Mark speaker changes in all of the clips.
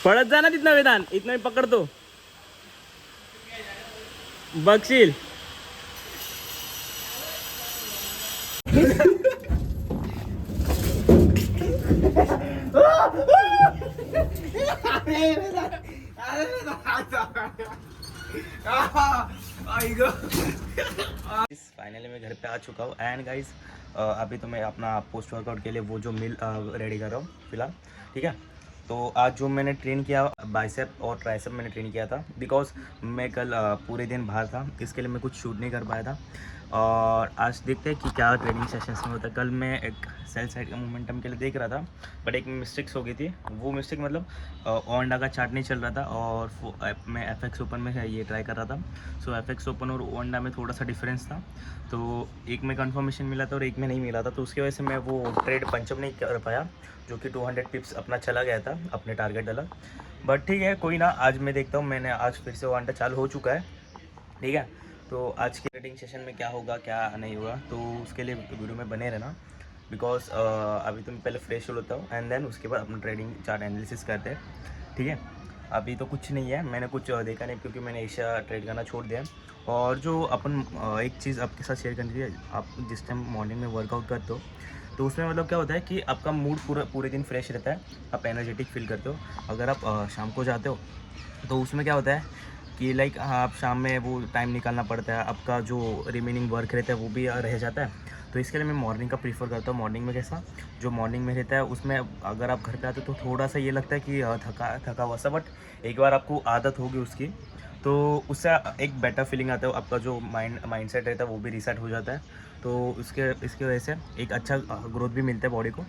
Speaker 1: पळत जा ना तिथनं वेदांत, इथनं मी पकडतो बघशील. फाइनली मैं घर पे आ चुका हूँ एंड गाइस अभी तो मैं अपना पोस्ट वर्कआउट के लिए वो जो मील रेडी कर रहा हूँ फिलहाल, ठीक है. तो आज जो मैंने ट्रेन किया बाइसेप और ट्राइसेप मैंने ट्रेन किया था बिकॉज मैं कल पूरे दिन बाहर था, इसके लिए मैं कुछ शूट नहीं कर पाया था. और आज देखते हैं कि क्या ट्रेनिंग सेशंस में होता है. कल मैं एक सेल साइड का मोमेंटम के लिए देख रहा था बट एक मिस्टेक्स हो गई थी. वो मिस्टेक मतलब ओंडा का चार्ट नहीं चल रहा था और मैं एफ ओपन में ये ट्राई कर रहा था. सो एफ ओपन और ओंडा में थोड़ा सा डिफरेंस था, तो एक में कंफर्मेशन मिला था और एक में नहीं मिला था, तो उसकी वजह से मैं वो ट्रेड पंचअप नहीं कर पाया जो कि 200 पिप्स अपना चला गया था, अपने टारगेट अलग. बट ठीक है, कोई ना, आज मैं देखता हूँ. मैंने आज फिर से ओंडा चालू हो चुका है, ठीक है. तो आज की ट्रेडिंग सेशन में क्या होगा क्या नहीं होगा तो उसके लिए वीडियो में बने रहना बिकॉज अभी तो मैं पहले फ्रेश होता हूँ एंड देन उसके बाद अपना ट्रेडिंग चार्ट एनालिसिस करते हैं, ठीक है. अभी तो कुछ नहीं है, मैंने कुछ देखा नहीं क्योंकि मैंने एशिया ट्रेड करना छोड़ दिया. और जो अपन एक चीज़ आपके साथ शेयर करनी थी, आप जिस टाइम मॉर्निंग में वर्कआउट करते हो तो उसमें मतलब क्या होता है कि आपका मूड पूरे दिन फ्रेश रहता है, आप एनर्जेटिक फील करते हो. अगर आप शाम को जाते हो तो उसमें क्या होता है कि लाइक आप शाम में वो टाइम निकालना पड़ता है, आपका जो रिमेनिंग वर्क रहता है वो भी रह जाता है. तो इसके लिए मैं मॉर्निंग का प्रीफर करता हूँ. मॉर्निंग में कैसा, जो मॉर्निंग में रहता है उसमें अगर आप घर पे आते हो तो थोड़ा सा ये लगता है कि थका हुआ सा, बट एक बार आपको आदत होगी उसकी तो उससे एक बेटर फीलिंग आता है. आपका जो माइंडसेट रहता है वो भी रीसेट हो जाता है, तो इसके वजह से एक अच्छा ग्रोथ भी मिलता है बॉडी को,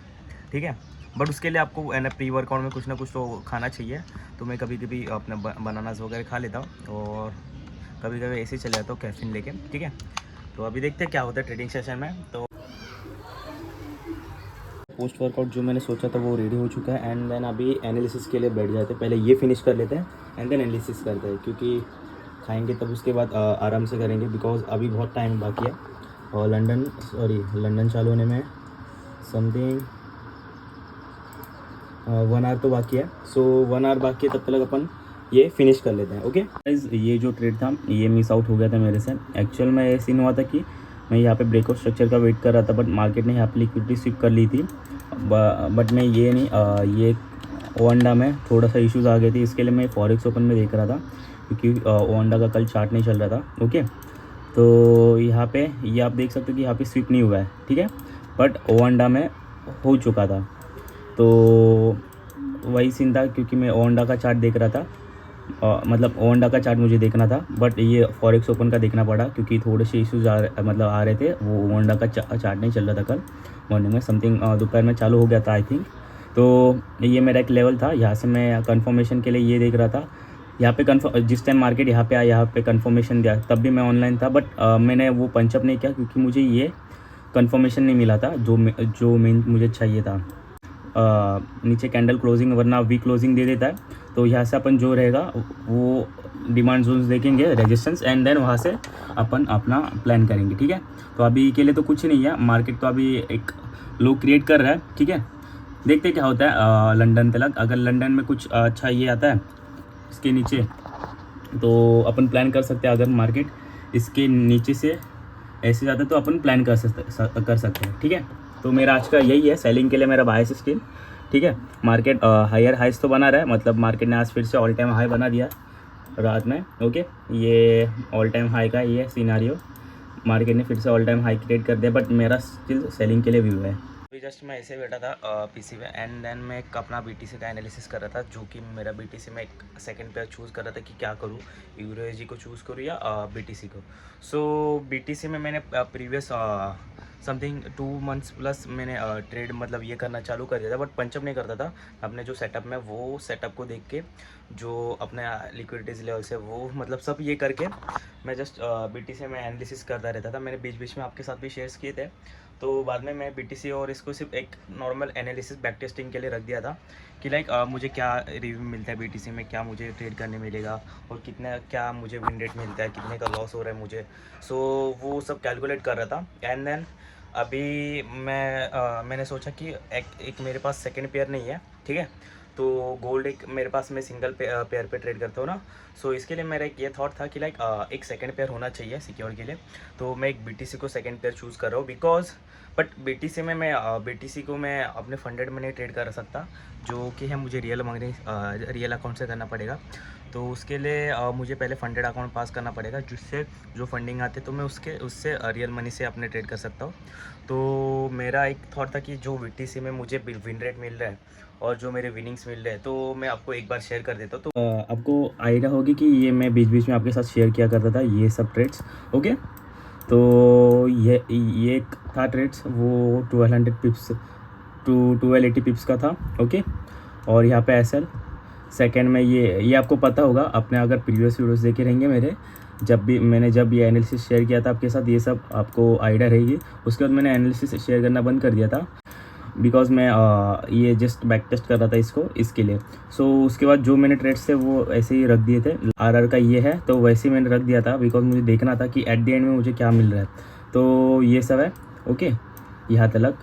Speaker 1: ठीक है. बट उसके लिए आपको प्री वर्कआउट में कुछ ना कुछ तो खाना चाहिए. तो मैं कभी कभी अपने बनानास वगैरह खा लेता हूँ और कभी कभी ऐसे ही चले जाता हूँ कैफीन लेके, ठीक है. तो अभी देखते हैं क्या होता है ट्रेडिंग सेशन में. तो पोस्ट वर्कआउट जो मैंने सोचा था वो रेडी हो चुका है एंड देन अभी एनालिसिस के लिए बैठ जाते हैं. पहले ये फिनिश कर लेते हैं एंड देन एनालिसिस करते हैं क्योंकि खाएंगे तब उसके बाद आराम से करेंगे बिकॉज अभी बहुत टाइम बाकी है. और लंदन चालू होने में समथिंग 1 आवर तो बाकी है. सो 1 आवर बाकी है, तब तक अपन ये फिनिश कर लेते हैं. ओके गाइस, ये जो ट्रेड था ये मिस आउट हो गया था मेरे से. एक्चुअल में ये सीन हुआ था कि मैं यहाँ पे ब्रेकआउट स्ट्रक्चर का वेट कर रहा था बट मार्केट ने यहाँ पे लिक्विडिटी स्विप कर ली थी. बट मैं ये नहीं ये ओंडा में थोड़ा सा इश्यूज़ आ गए थे, इसके लिए मैं फॉरेक्स ओपन में देख रहा था क्योंकि ओंडा का कल चार्ट नहीं चल रहा था. ओके, तो यहाँ पे ये आप देख सकते हो कि यहाँ पे स्विप नहीं हुआ है, ठीक है, बट ओंडा में हो चुका था. तो वही सीन था क्योंकि मैं ओंडा का चार्ट देख रहा था, मतलब ओंडा का चार्ट मुझे देखना था बट ये फॉरेक्स ओपन का देखना पड़ा क्योंकि थोड़े से इश्यूज आ रहे थे. वो ओंडा का चार्ट नहीं चल रहा था कल मॉर्निंग में, समथिंग दोपहर में चालू हो गया था आई थिंक. तो ये मेरा एक लेवल था, यहाँ से मैं कंफर्मेशन के लिए ये देख रहा था. यहाँ पे जिस टाइम मार्केट यहाँ पे आया यहाँ पे कंफर्मेशन दिया तब भी मैं ऑनलाइन था बट मैंने वो पंचअप नहीं किया क्योंकि मुझे ये कंफर्मेशन नहीं मिला था जो मेन मुझे चाहिए था. नीचे कैंडल क्लोजिंग वरना वीक क्लोजिंग दे देता है, तो यहाँ से अपन जो रहेगा वो डिमांड जोन्स देखेंगे, रेजिस्टेंस, एंड देन वहाँ से अपन अपना प्लान करेंगे, ठीक है. तो अभी के लिए तो कुछ नहीं है, मार्केट तो अभी एक लो क्रिएट कर रहा है, ठीक है. देखते क्या होता है लंदन तक. अगर लंदन में कुछ अच्छा ये आता है इसके नीचे तो अपन प्लान कर सकते हैं. अगर मार्केट इसके नीचे से ऐसे जाता है तो अपन प्लान कर सकते हैं, ठीक है. तो मेरा आज का यही है, सेलिंग के लिए मेरा बायस स्टिल, ठीक है. मार्केट हायर हाइस तो बना रहा है, मतलब मार्केट ने आज फिर से ऑल टाइम हाई बना दिया रात में. ओके, ये ऑल टाइम हाई का ये सिनारियो, मार्केट ने फिर से ऑल टाइम हाई क्रिएट कर दिया बट मेरा स्टिल सेलिंग के लिए व्यू है. अभी जस्ट मैं ऐसे बैठा था पीसी पे एंड देन मैं एक अपना बीटीसी का एनालिसिस कर रहा था जो कि मेरा बीटीसी में एक सेकंड पेयर चूज़ कर रहा था कि क्या करूँ, यूरोएजी को चूज़ करूँ या बीटीसी को. सो बीटीसी में मैंने प्रीवियस समथिंग 2 मंथ्स प्लस मैंने ट्रेड मतलब ये करना चालू कर दिया था बट पंचअप नहीं करता था. अपने जो सेटअप में वो सेटअप को देख के जो अपने लिक्विडिटीज लेवल से वो मतलब सब ये करके मैं जस्ट बीटीसी में एनालिसिस करता रहता था. मैंने बीच बीच में आपके साथ भी शेयर्स किए थे, तो बाद में मैं बीटीसी और इसको सिर्फ एक नॉर्मल एनालिसिस बैक टेस्टिंग के लिए रख दिया था कि लाइक मुझे क्या रिव्यू मिलता है बीटीसी में, क्या मुझे ट्रेड करने मिलेगा और कितना क्या मुझे विन रेट मिलता है, कितने का लॉस हो रहा है मुझे. सो वो सब कैलकुलेट कर रहा था एंड देन अभी मैंने सोचा कि एक मेरे पास सेकंड पेयर नहीं है, ठीक है. तो गोल्ड एक मेरे पास मैं सिंगल पेयर पे ट्रेड करता हूँ ना, सो इसके लिए मेरा एक ये थॉट था कि लाइक एक सेकंड पेयर होना चाहिए सिक्योर के लिए। तो मैं एक BTC को सेकंड पेयर चूज़ कर रहा हूँ बिकॉज बट BTC में मैं BTC को मैं अपने फंडेड में नहीं ट्रेड कर सकता, जो कि है मुझे रियल अकाउंट से करना पड़ेगा। तो उसके लिए मुझे पहले फंडेड अकाउंट पास करना पड़ेगा, जिससे जो फंडिंग आते तो मैं उससे रियल मनी से अपने ट्रेड कर सकता हूँ। तो मेरा एक थॉट था कि जो BTC में मुझे विन रेट मिल रहा है और जो मेरे विनिंग्स मिल रहे हैं, तो मैं आपको एक बार शेयर कर देता हूँ। तो आपको आइडिया होगी कि ये मैं बीच बीच में आपके साथ शेयर किया करता था ये सब ट्रेड्स। ओके, तो ये एक था ट्रेड्स, वो 1200 पिप्स टू 1280 पिप्स का था। ओके, और यहाँ पे SL सेकंड में ये आपको पता होगा, आपने अगर प्रीवियस वीडियोस देखे रहेंगे मेरे, जब ये एनालिसिस शेयर किया था आपके साथ, ये सब आपको आइडिया रहेगी। उसके बाद मैंने एनालिसिस शेयर करना बंद कर दिया था बिकॉज मैं ये जस्ट बैक टेस्ट कर रहा था इसके लिए। सो उसके बाद जो मैंने ट्रेड्स थे वो ऐसे ही रख दिए थे। RR का ये है तो वैसे ही मैंने रख दिया था बिकॉज मुझे देखना था कि एट द एंड में मुझे क्या मिल रहा है। तो ये सब है। ओके, यहाँ तक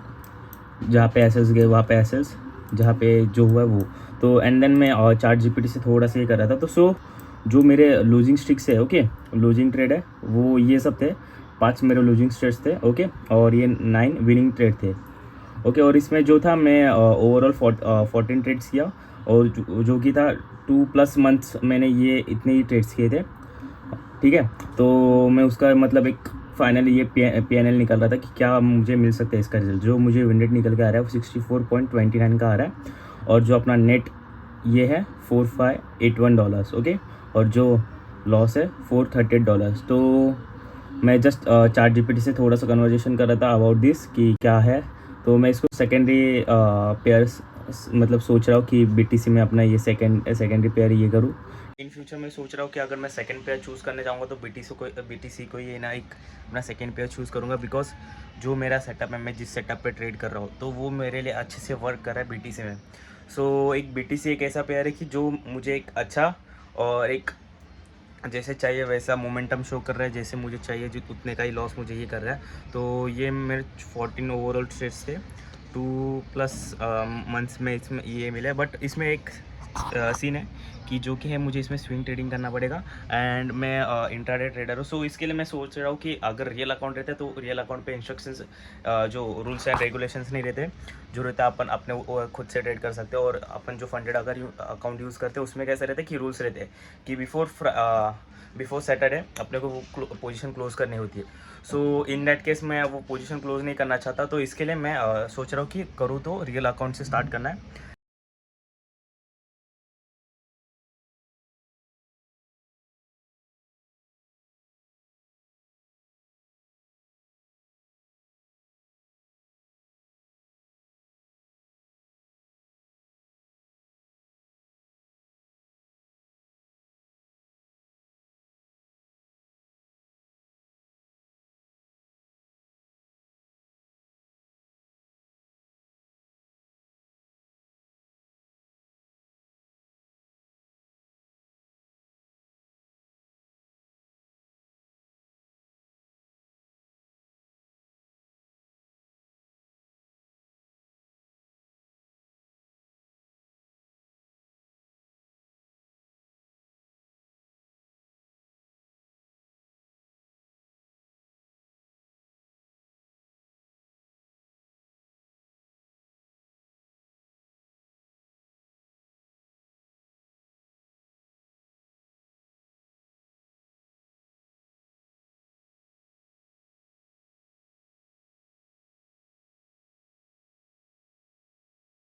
Speaker 1: जहाँ पे एसेस गए वहाँ पे एसेस, जहाँ पे जो हुआ है वो। तो एंड देन मैं चार्ट GPT से थोड़ा सा ये कर रहा था। तो जो मेरे लूजिंग स्टिक्स है, ओके, लूजिंग ट्रेड है, वो ये सब थे। 5 मेरे लूजिंग ट्रेड्स थे। ओके, और ये 9 विनिंग ट्रेड थे। ओके, और इसमें जो था मैं ओवरऑल 14 ट्रेड्स किया, और जो कि था 2+ मंथ्स मैंने ये इतने ही ट्रेड्स किए थे। ठीक है, तो मैं उसका मतलब एक फाइनली ये PNL निकल रहा था कि क्या मुझे मिल सकता है इसका रिजल्ट। जो मुझे विन रेट निकल के आ रहा है वो 64.29 का आ रहा है, और जो अपना नेट ये है $4581। ओके, और जो लॉस है $438। तो मैं जस्ट चार्ट GPT से थोड़ा सा कन्वर्जेशन कर रहा था अबाउट दिस कि क्या है। तो मैं इसको सेकेंडरी पेयर्स मतलब सोच रहा हूँ कि BTC में अपना ये सेकेंडरी पेयर ये करूँ। इन फ्यूचर मैं सोच रहा हूँ कि अगर मैं सेकंड पेयर चूज़ करने जाऊँगा तो BTC को ही ना एक अपना सेकंड पेयर चूज़ करूँगा, बिकॉज जो मेरा सेटअप है, मैं जिस सेटअप पे ट्रेड कर रहा हूँ, तो वो मेरे लिए अच्छे से वर्क कर रहा है BTC में। सो एक BTC एक ऐसा पेयर है कि जो मुझे एक अच्छा और एक जैसे चाहिए वैसा मोमेंटम शो कर रहा है, जैसे मुझे चाहिए जो उतने का ही लॉस मुझे ये कर रहा है। तो ये मेरे 14 ओवरऑल ट्रेड्स थे, 2+ मंथ्स में इसमें ये मिला है। बट इसमें एक सीन है कि जो कि है मुझे इसमें स्विंग ट्रेडिंग करना पड़ेगा, एंड मैं इंट्राडे ट्रेडर हूँ। सो इसके लिए मैं सोच रहा हूँ कि अगर रियल अकाउंट रहता है तो रियल अकाउंट पे इंस्ट्रक्शंस जो रूल्स एंड रेगुलेशंस नहीं रहते, जो रहता है अपन अपने खुद से ट्रेड कर सकते हो। और अपन जो फंडेड अगर अकाउंट यूज़ करते हैं उसमें कैसा रहता है कि रूल्स रहते हैं कि बिफोर सैटरडे अपने को वो पोजीशन क्लोज करनी होती है। सो इन दैट केस मैं वो पोजीशन क्लोज नहीं करना चाहता, तो इसके लिए मैं सोच रहा हूँ कि करूँ तो रियल अकाउंट से स्टार्ट करना है।